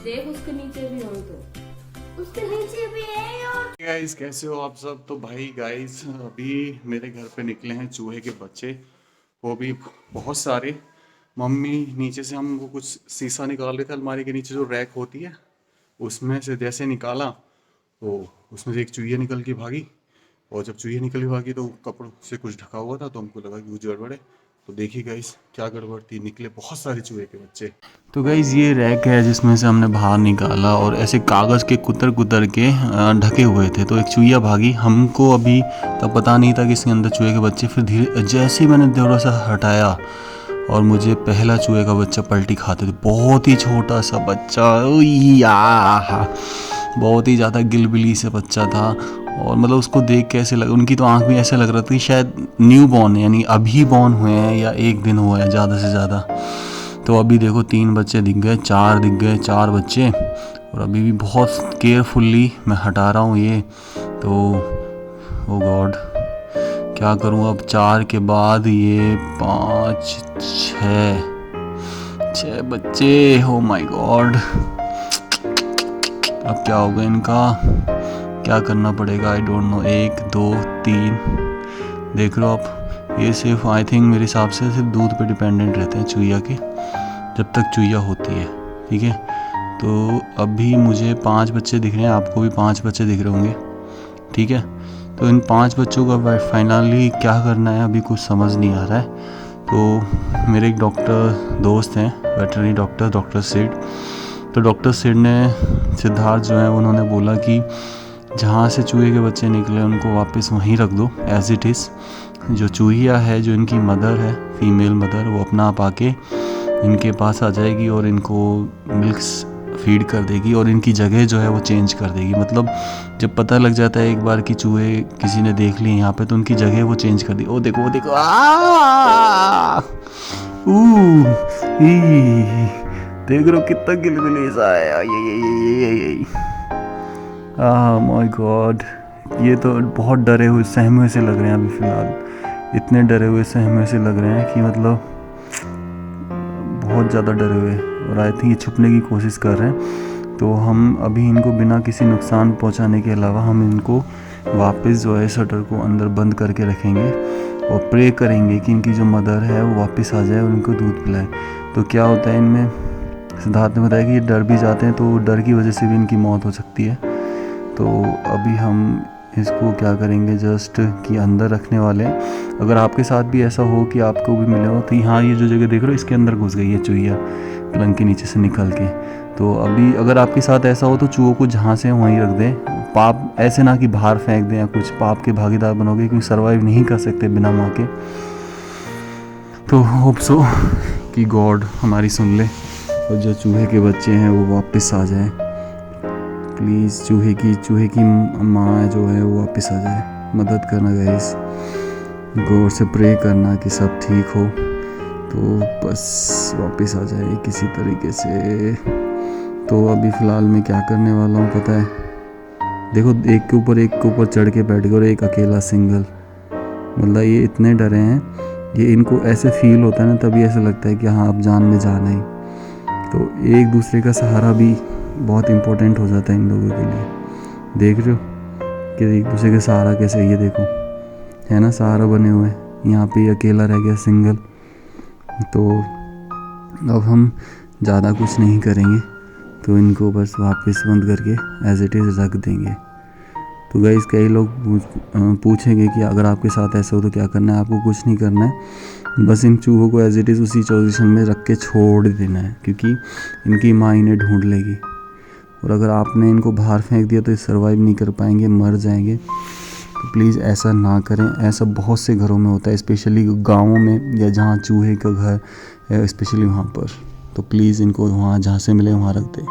देख उसके नीचे भी हो तो उसके नीचे भी है और गाइस कैसे हो आप सब। तो भाई गाइस अभी मेरे घर पे निकले हैं चूहे के बच्चे, वो भी बहुत सारे। मम्मी नीचे से हम वो कुछ शीशा निकाल रहे थे, अलमारी के नीचे जो रैक होती है उसमें से जैसे निकाला तो उसमें से एक चूहिया निकल के भागी। और जब चूहिया निकल के भागी तो कपड़ों से कुछ ढका हुआ था, तो हमको लगा कि कुछ गड़बड़ है। तो देखिए गाइस क्या गड़बड़ थी, निकले बहुत सारे चूहे के बच्चे। तो गाइस ये रैक है जिसमें से हमने बाहर निकाला और ऐसे कागज़ के कुतर कुतर के ढके हुए थे। तो एक चूहिया भागी, हमको अभी तब पता नहीं था कि इसके अंदर चूहे के बच्चे। फिर धीरे जैसे ही मैंने थोड़ा सा हटाया और मुझे पहला चूहे का बच्चा पलटी खाते थे। बहुत ही छोटा सा बच्चा, बहुत ही ज़्यादा गिलबिली से बच्चा था। और मतलब उसको देख के ऐसे लगा, उनकी तो आंख भी ऐसे लग रहा था कि शायद न्यू बॉर्न है, यानी अभी बॉर्न हुए हैं या एक दिन हुआ है ज़्यादा से ज़्यादा। तो अभी देखो 3 बच्चे दिख गए, 4 दिख गए, 4 बच्चे। और अभी भी बहुत केयरफुल्ली मैं हटा रहा हूँ ये। तो ओ गॉड क्या करूँ अब। 4 के बाद ये 5 6 बच्चे, हो माय गॉड। अब क्या होगा इनका, क्या करना पड़ेगा, आई डोंट नो। 1 2 3 देख लो आप। ये सिर्फ आई थिंक मेरे हिसाब से सिर्फ दूध पे डिपेंडेंट रहते हैं चूहिया के, जब तक चूहिया होती है, ठीक है। तो अभी मुझे 5 बच्चे दिख रहे हैं, आपको भी 5 बच्चे दिख रहे होंगे, ठीक है। तो इन 5 बच्चों का फाइनली क्या करना है अभी कुछ समझ नहीं आ रहा है। तो मेरे एक डॉक्टर दोस्त हैं, वेटरनरी डॉक्टर, डॉक्टर सिड। तो डॉक्टर सिड ने, सिद्धार्थ जो है, उन्होंने बोला कि जहाँ से चूहे के बच्चे निकले उनको वापस वहीं रख दो एज इट इज़। जो चूहिया है, जो इनकी मदर है, फीमेल मदर, वो अपना आप आके इनके पास आ जाएगी और इनको मिल्क फीड कर देगी और इनकी जगह जो है वो चेंज कर देगी। मतलब जब पता लग जाता है एक बार कि चूहे किसी ने देख लिए यहाँ पे, तो उनकी जगह वो चेंज कर दी। ओ देखो वो देखो, देख रहे हो कितना गिलबिली सा है। ये माय गॉड, ये तो बहुत डरे हुए सहमे से लग रहे हैं अभी फ़िलहाल। इतने डरे हुए सहमे से लग रहे हैं कि मतलब बहुत ज़्यादा डरे हुए। और आई थिंक ये छुपने की कोशिश कर रहे हैं। तो हम अभी इनको बिना किसी नुकसान पहुंचाने के अलावा हम इनको वापस जो है शटर को अंदर बंद करके रखेंगे और प्रे करेंगे कि इनकी जो मदर है वो वापस आ जाए और उनको दूध पिलाए। तो क्या होता है इनमें, सिद्धार्थ ने बताया कि ये डर भी जाते हैं, तो डर की वजह से भी इनकी मौत हो सकती है। तो अभी हम इसको क्या करेंगे, जस्ट कि अंदर रखने वाले। अगर आपके साथ भी ऐसा हो कि आपको भी मिले हो, तो यहाँ ये जो जगह देख रहे हो इसके अंदर घुस गई है चूहिया पलंग के नीचे से निकल के। तो अभी अगर आपके साथ ऐसा हो तो चूहों को जहाँ से वहीं रख दें। पाप ऐसे ना कि बाहर फेंक दें या कुछ, पाप के भागीदार बनोगे, क्योंकि सर्वाइव नहीं कर सकते बिना माँ के। तो होप सो कि गॉड हमारी सुन ले और जो चूहे के बच्चे हैं वो वापस आ जाए। प्लीज़ चूहे की माँ जो है वो वापस आ जाए। मदद करना गाइस, गौर से प्रे करना कि सब ठीक हो, तो बस वापस आ जाए किसी तरीके से। तो अभी फ़िलहाल मैं क्या करने वाला हूँ पता है, देखो एक के ऊपर चढ़ के बैठ गए और एक अकेला सिंगल। मतलब ये इतने डरे हैं, ये इनको ऐसे फील होता है ना, तभी ऐसा लगता है कि हाँ अब जान में जाना ही। तो एक दूसरे का सहारा भी बहुत इम्पोर्टेंट हो जाता है इन लोगों के लिए। देख रहे हो कि एक दूसरे का सहारा कैसे, ये देखो है ना, सहारा बने हुए। यहाँ पे अकेला रह गया सिंगल। तो अब हम ज़्यादा कुछ नहीं करेंगे, तो इनको बस वापस बंद करके एज इट इज़ रख देंगे। तो गाइस कई लोग पूछेंगे कि अगर आपके साथ ऐसा हो तो क्या करना है। आपको कुछ नहीं करना है, बस इन चूहों को एज इट इज़ उसी पोजीशन में रख के छोड़ देना है, क्योंकि इनकी माँ इन्हें ढूंढ लेगी। और अगर आपने इनको बाहर फेंक दिया तो ये सर्वाइव नहीं कर पाएंगे, मर जाएंगे। तो प्लीज़ ऐसा ना करें। ऐसा बहुत से घरों में होता है, स्पेशली गाँवों में या जहाँ चूहे का घर है, स्पेशली वहाँ पर। तो प्लीज़ इनको वहाँ जहाँ से मिले वहाँ रख दें।